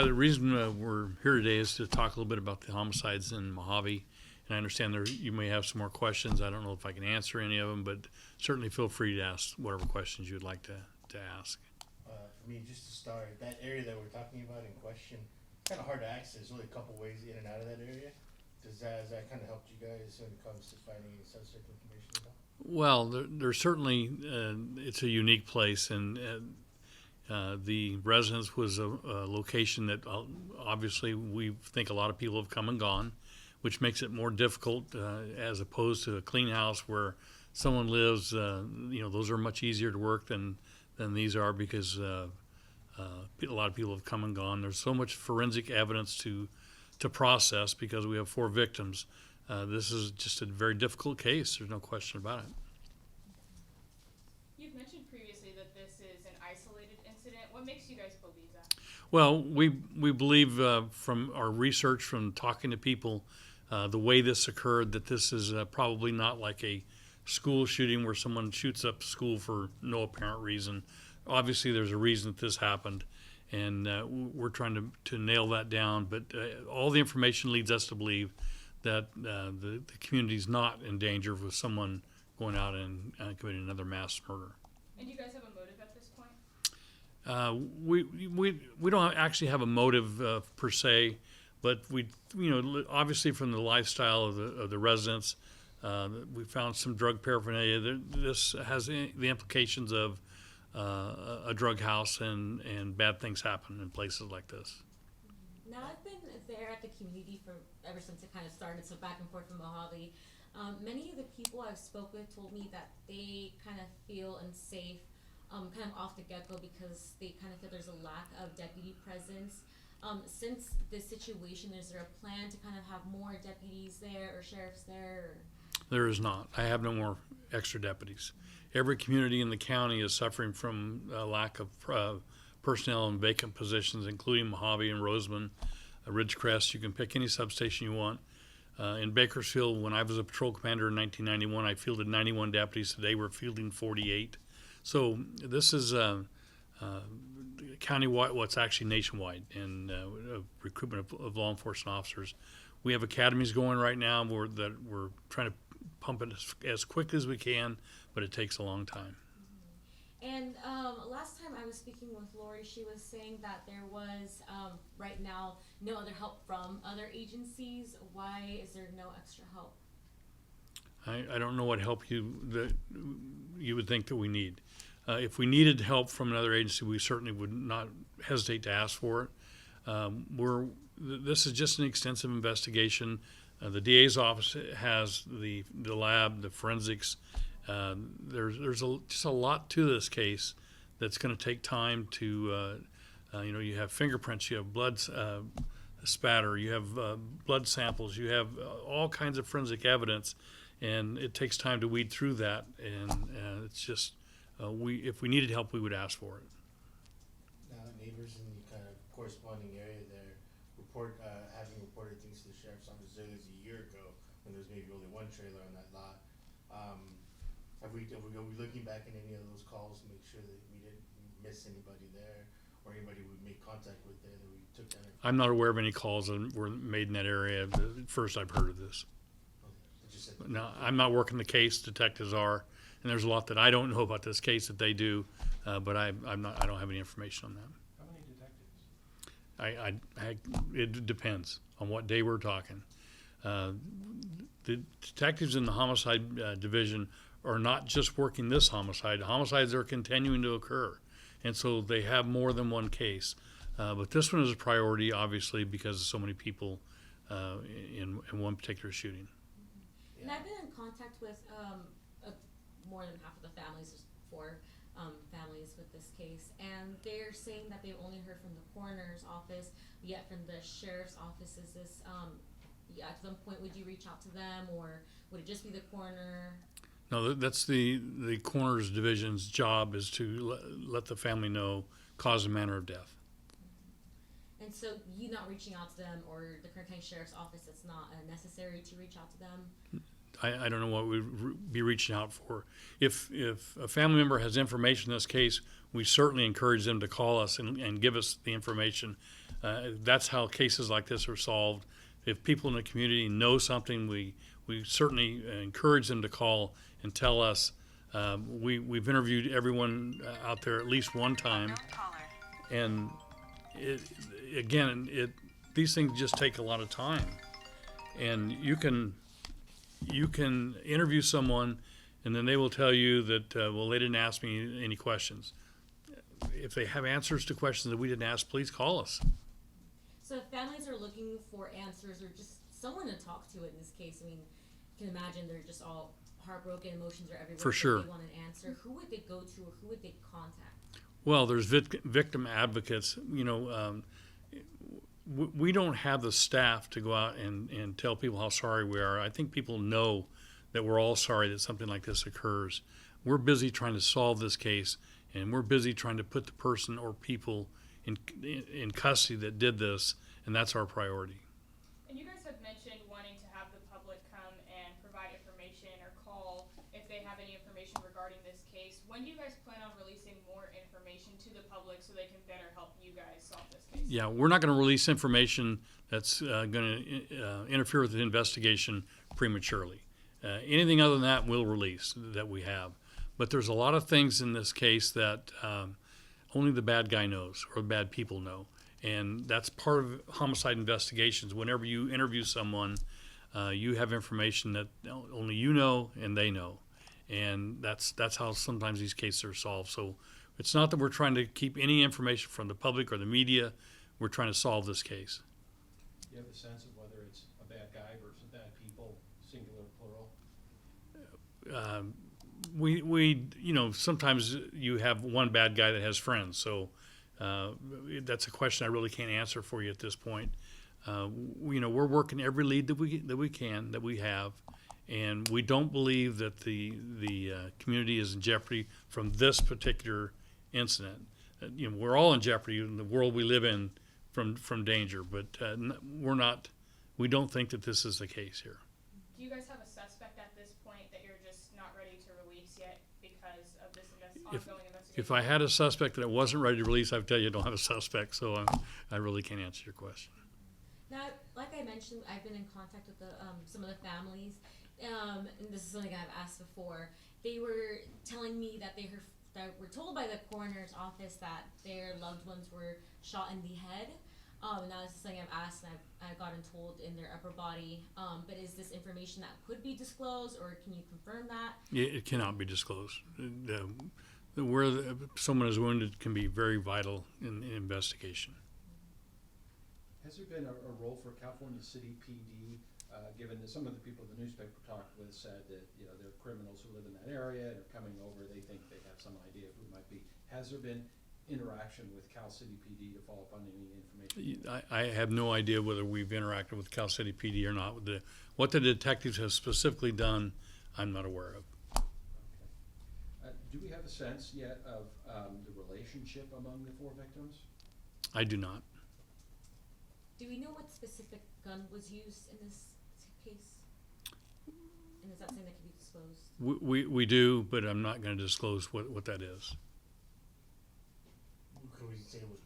The reason we're here today is to talk a little bit about the homicides in Mojave. And I understand you may have some more questions. I don't know if I can answer any of them, but certainly feel free to ask whatever questions you'd like to ask. For me, just to start, that area that we're talking about in question, kind of hard to access. There's only a couple ways in and out of that area. Has that kind of helped you guys when it comes to finding suspect information at all? Well, there's certainly, it's a unique place, and the residence was a location that obviously we think a lot of people have come and gone, which makes it more difficult as opposed to a clean house where someone lives. Those are much easier to work than these are because a lot of people have come and gone. There's so much forensic evidence to process because we have 4 victims. This is just a very difficult case. There's no question about it. You've mentioned previously that this is an isolated incident. What makes you guys believe that? Well, we believe from our research, from talking to people, the way this occurred, that this is probably not like a school shooting where someone shoots up the school for no apparent reason. Obviously, there's a reason that this happened, and we're trying to nail that down. But all the information leads us to believe that the community is not in danger with someone going out and committing another mass murder. And do you guys have a motive at this point? We don't actually have a motive per se, but we obviously from the lifestyle of the residents, we found some drug paraphernalia. This has the implications of a drug house, and bad things happen in places like this. Now, I've been there at the community ever since it kind of started, so back and forth from Mojave. Many of the people I've spoken with told me that they kind of feel unsafe kind of off the get-go because they kind of feel there's a lack of deputy presence. Since this situation, is there a plan to kind of have more deputies there or sheriffs there? There is not. I have no more extra deputies. Every community in the county is suffering from a lack of personnel in vacant positions, including Mojave and Roseman, Ridgecrest. You can pick any substation you want. In Bakersfield, when I was a patrol commander in 1991, I fielded 91 deputies. Today we're fielding 48. So this is countywide, what's actually nationwide, in recruitment of law enforcement officers. We have academies going right now that we're trying to pump it as quick as we can, but it takes a long time. And last time I was speaking with Lori, she was saying that there was right now no other help from other agencies. Why is there no extra help? I don't know what help you would think that we need. If we needed help from another agency, we certainly would not hesitate to ask for it. This is just an extensive investigation. The DA's office has the lab, the forensics. There's just a lot to this case that's going to take time to, you have fingerprints, you have blood spatter, you have blood samples, you have all kinds of forensic evidence, and it takes time to weed through that. And it's just, if we needed help, we would ask for it. Now, neighbors in the kind of corresponding area there having reported things to the sheriff's office as early as a year ago when there was maybe only one trailer on that lot. Are we looking back in any of those calls to make sure that we didn't miss anybody there or anybody we made contact with there that we took down? I'm not aware of any calls that were made in that area. First I've heard of this. Okay. Now, I'm not working the case, detectives are, and there's a lot that I don't know about this case that they do, but I don't have any information on that. How many detectives? It depends on what day we're talking. The detectives in the homicide division are not just working this homicide. Homicides are continuing to occur, and so they have more than one case. But this one is a priority, obviously, because of so many people in one particular shooting. And I've been in contact with more than half of the families, there's 4 families with this case, and they're saying that they've only heard from the coroner's office, yet from the sheriff's office. Is this, at some point, would you reach out to them, or would it just be the coroner? No, that's the coroner's division's job, is to let the family know cause and manner of death. And so you not reaching out to them, or the Kern County Sheriff's Office, it's not necessary to reach out to them? I don't know what we'd be reaching out for. If a family member has information in this case, we certainly encourage them to call us and give us the information. That's how cases like this are solved. If people in the community know something, we certainly encourage them to call and tell us. We've interviewed everyone out there at least one time, and these things just take a lot of time. And you can interview someone, and then they will tell you that well, they didn't ask me any questions. If they have answers to questions that we didn't ask, please call us. So if families are looking for answers or just someone to talk to in this case, I mean, you can imagine they're just all heartbroken, emotions are everywhere. For sure. They want an answer. Who would they go to, or who would they contact? Well, there's victim advocates. We don't have the staff to go out and tell people how sorry we are. I think people know that we're all sorry that something like this occurs. We're busy trying to solve this case, and we're busy trying to put the person or people in custody that did this, and that's our priority. And you guys have mentioned wanting to have the public come and provide information or call if they have any information regarding this case. When do you guys plan on releasing more information to the public so they can better help you guys solve this case? Yeah, we're not going to release information that's going to interfere with the investigation prematurely. Anything other than that, we'll release that we have. But there's a lot of things in this case that only the bad guy knows or the bad people know. And that's part of homicide investigations. Whenever you interview someone, you have information that only you know and they know. And that's how sometimes these cases are solved. So it's not that we're trying to keep any information from the public or the media. We're trying to solve this case. Do you have a sense of whether it's a bad guy versus bad people, singular, plural? Sometimes you have one bad guy that has friends. So that's a question I really can't answer for you at this point. We're working every lead that we have, and we don't believe that the community is in jeopardy from this particular incident. We're all in jeopardy in the world we live in from danger, but we don't think that this is the case here. Do you guys have a suspect at this point that you're just not ready to release yet because of this ongoing investigation? If I had a suspect that I wasn't ready to release, I would tell you I don't have a suspect, so I really can't answer your question. Now, like I mentioned, I've been in contact with some of the families, and this is something I've asked before. They were telling me that that were told by the coroner's office that their loved ones were shot in the head. And that is something I've asked, and I've gotten told in their upper body. But is this information that could be disclosed, or can you confirm that? It cannot be disclosed. Where someone is wounded can be very vital in investigation. Has there been a role for California City PD, given that some of the people the newspaper talked with said that there are criminals who live in that area and are coming over, they think they have some idea of who it might be. Has there been interaction with Cal City PD to follow up on any information? I have no idea whether we've interacted with Cal City PD or not. What the detectives have specifically done, I'm not aware of. Okay. Do we have a sense yet of the relationship among the four victims? I do not. Do we know what specific gun was used in this case? And is that something that can be disclosed? We do, but I'm not going to disclose what that is. Could we say it was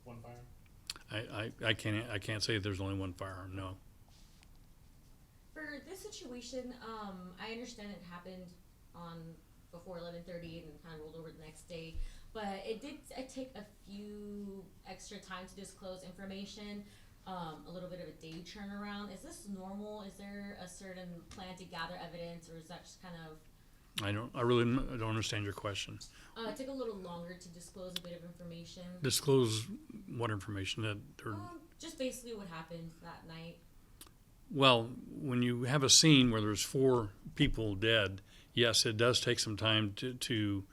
one firearm? I can't say there's only one firearm. No. For this situation, I understand it happened before 11:30 and kind of rolled over the next day, but it did take a few extra time to disclose information. A little bit of a day turnaround. Is this normal? Is there a certain plan to gather evidence, or is that just kind of? I really don't understand your question. It took a little longer to disclose a bit of information. Disclose what information? Just basically what happened that night. Well, when you have a scene where there's 4 people dead, yes, it does take some time to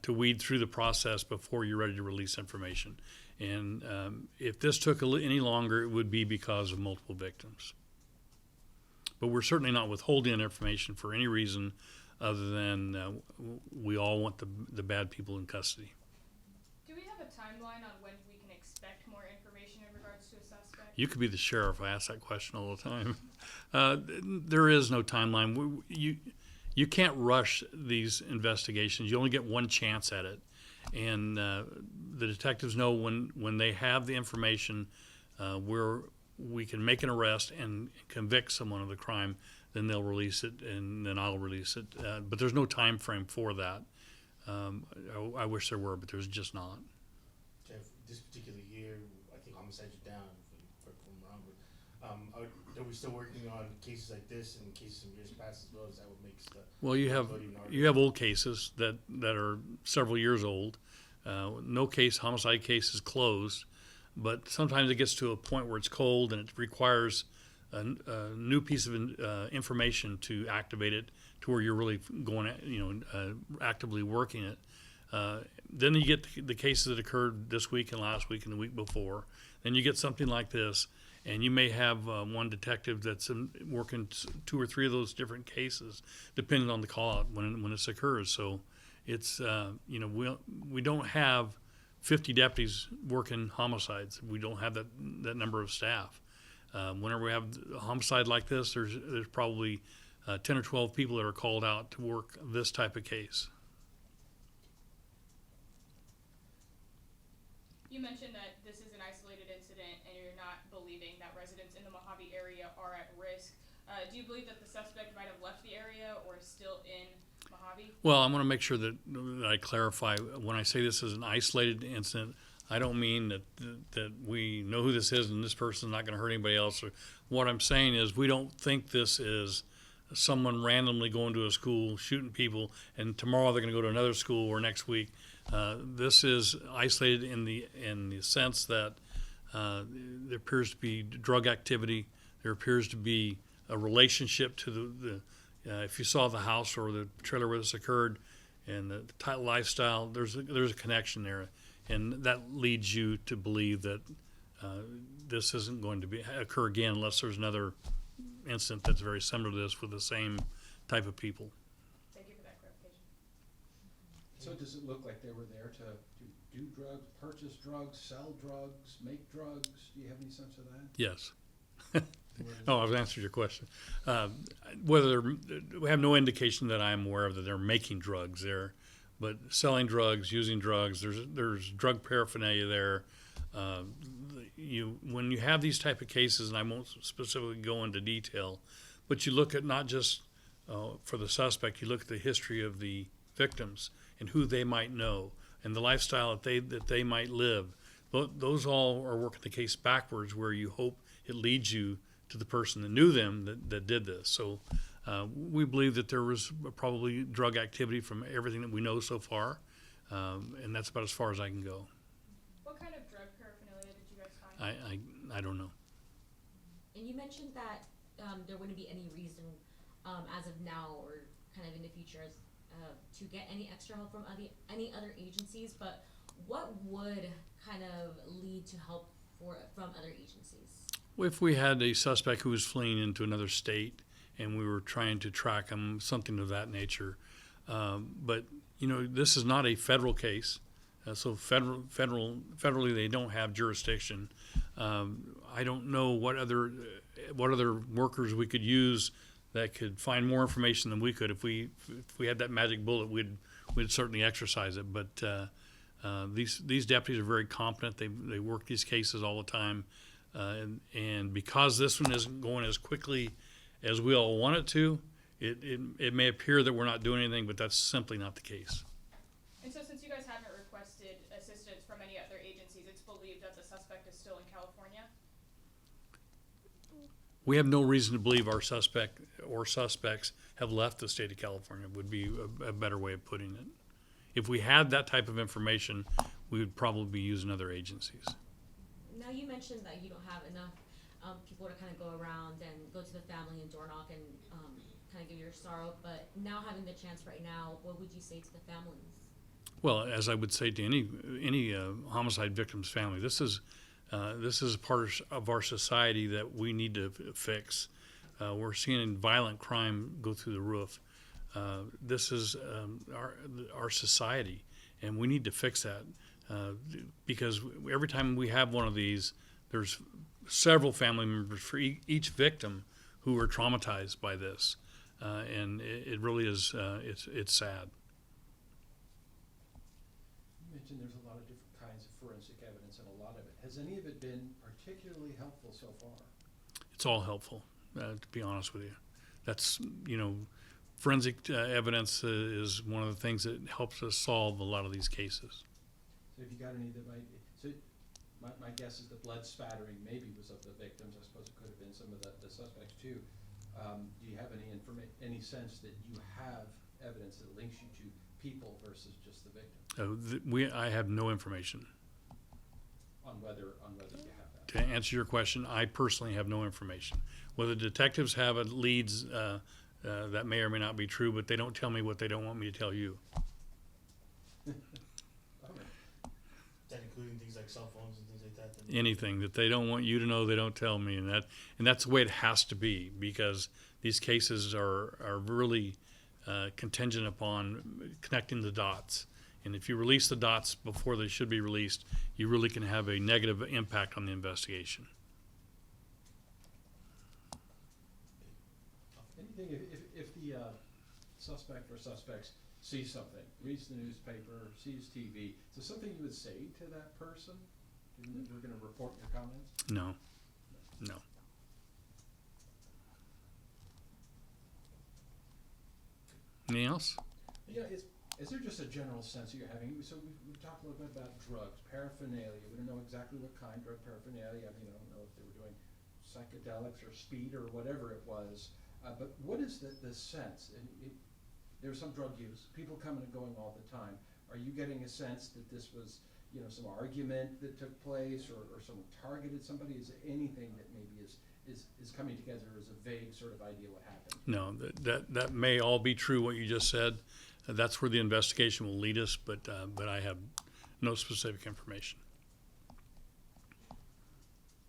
weed through the process before you're ready to release information. And if this took any longer, it would be because of multiple victims. But we're certainly not withholding information for any reason other than we all want the bad people in custody. Do we have a timeline on when we can expect more information in regards to a suspect? You could be the sheriff. I ask that question all the time. There is no timeline. You can't rush these investigations. You only get one chance at it. and the detectives know when they have the information where we can make an arrest and convict someone of the crime, then they'll release it, and then I'll release it. But there's no time frame for that. I wish there were, but there's just not. Jeff, this particular year, I think homicides are down, if I'm wrong, but are we still working on cases like this and cases from years past as well? Is that what makes the Well, you voting harder? have old cases that are several years old. No homicide case is closed, but sometimes it gets to a point where it's cold and it requires a new piece of information to activate it to where you're really going, actively working it. Then you get the cases that occurred this week and last week and the week before. Then you get something like this, and you may have one detective that's working 2 or 3 of those different cases, depending on the call out when this occurs. So it's we don't have 50 deputies working homicides. We don't have that number of staff. Whenever we have a homicide like this, there's probably 10 or 12 people that are called out to work this type of case. You mentioned that this is an isolated incident and you're not believing that residents in the Mojave area are at risk. Do you believe that the suspect might have left the area or is still in Mojave? Well, I'm going to make sure that I clarify. When I say this is an isolated incident, I don't mean that we know who this is and this person's not going to hurt anybody else. What I'm saying is we don't think this is someone randomly going to a school, shooting people, and tomorrow they're going to go to another school or next week. This is isolated in the sense that there appears to be drug activity. There appears to be a relationship to if you saw the house or the trailer where this occurred and the lifestyle, there's a connection there, and that leads you to believe that this isn't going to occur again unless there's another incident that's very similar to this with the same type of people. Thank you for that clarification. So does it look like they were there to do drugs, purchase drugs, sell drugs, make drugs? Do you have any sense of that? Yes. Oh, I've answered your question. We have no indication that I'm aware of that they're making drugs there, but selling drugs, using drugs, there's drug paraphernalia there. When you have these type of cases, and I won't specifically go into detail, but you look at not just for the suspect, you look at the history of the victims and who they might know and the lifestyle that they might live. Those all are working the case backwards, where you hope it leads you to the person that knew them that did this. So we believe that there was probably drug activity from everything that we know so far, and that's about as far as I can go. What kind of drug paraphernalia did you guys find? I don't know. And you mentioned that there wouldn't be any reason as of now or kind of in the future to get any extra help from any other agencies, but what would kind of lead to help from other agencies? If we had a suspect who was fleeing into another state and we were trying to track him, something of that nature. But, this is not a federal case. So federally, they don't have jurisdiction. I don't know what other workers we could use that could find more information than we could. If we had that magic bullet, we'd certainly exercise it. But these deputies are very competent. They work these cases all the time, and because this one isn't going as quickly as we all want it to, it may appear that we're not doing anything, but that's simply not the case. And so since you guys haven't requested assistance from any other agencies, it's believed that the suspect is still in California? We have no reason to believe our suspect or suspects have left the state of California, would be a better way of putting it. If we had that type of information, we would probably be using other agencies. Now you mentioned that you don't have enough people to kind of go around and go to the family and door knock and kind of give your sorrow, but now having the chance right now, what would you say to the families? Well, as I would say to any homicide victim's family, this is a part of our society that we need to fix. We're seeing violent crime go through the roof. This is our society, and we need to fix that because every time we have one of these, there's several family members for each victim who are traumatized by this, and it really is it's sad. mentioned there's a lot of different kinds of forensic evidence and a lot of it. Has any of it been particularly helpful so far? It's all helpful, to be honest with you. That's, forensic evidence is one of the things that helps us solve a lot of these cases. So have you got any that might be, so my guess is the blood spattering maybe was of the victims. I suppose it could have been some of the suspects too. Do you have any sense that you have evidence that links you to people versus just the victim? I have no information. On whether you have that? To answer your question, I personally have no information. Whether detectives have leads, that may or may not be true, but they don't tell me what they don't want me to tell you. Okay. Is that including things like cell phones and things like that? Anything that they don't want you to know, they don't tell me, and that's the way it has to be, because these cases are really contingent upon connecting the dots. And if you release the dots before they should be released, you really can have a negative impact on the investigation. Anything, if the suspect or suspects sees something, reads the newspaper, sees TV, is there something you would say to that person, given that you're going to report your comments? No. Anything else? Yeah, is there just a general sense that you're having? So we've talked a little bit about drugs, paraphernalia. We don't know exactly what kind drug paraphernalia. I mean, I don't know if they were doing psychedelics or speed or whatever it was. But what is the sense? There's some drug use, people coming and going all the time. Are you getting a sense that this was, some argument that took place, or someone targeted somebody? Is there anything that maybe is coming together as a vague sort of idea what happened? No, that may all be true, what you just said. That's where the investigation will lead us, but I have no specific information.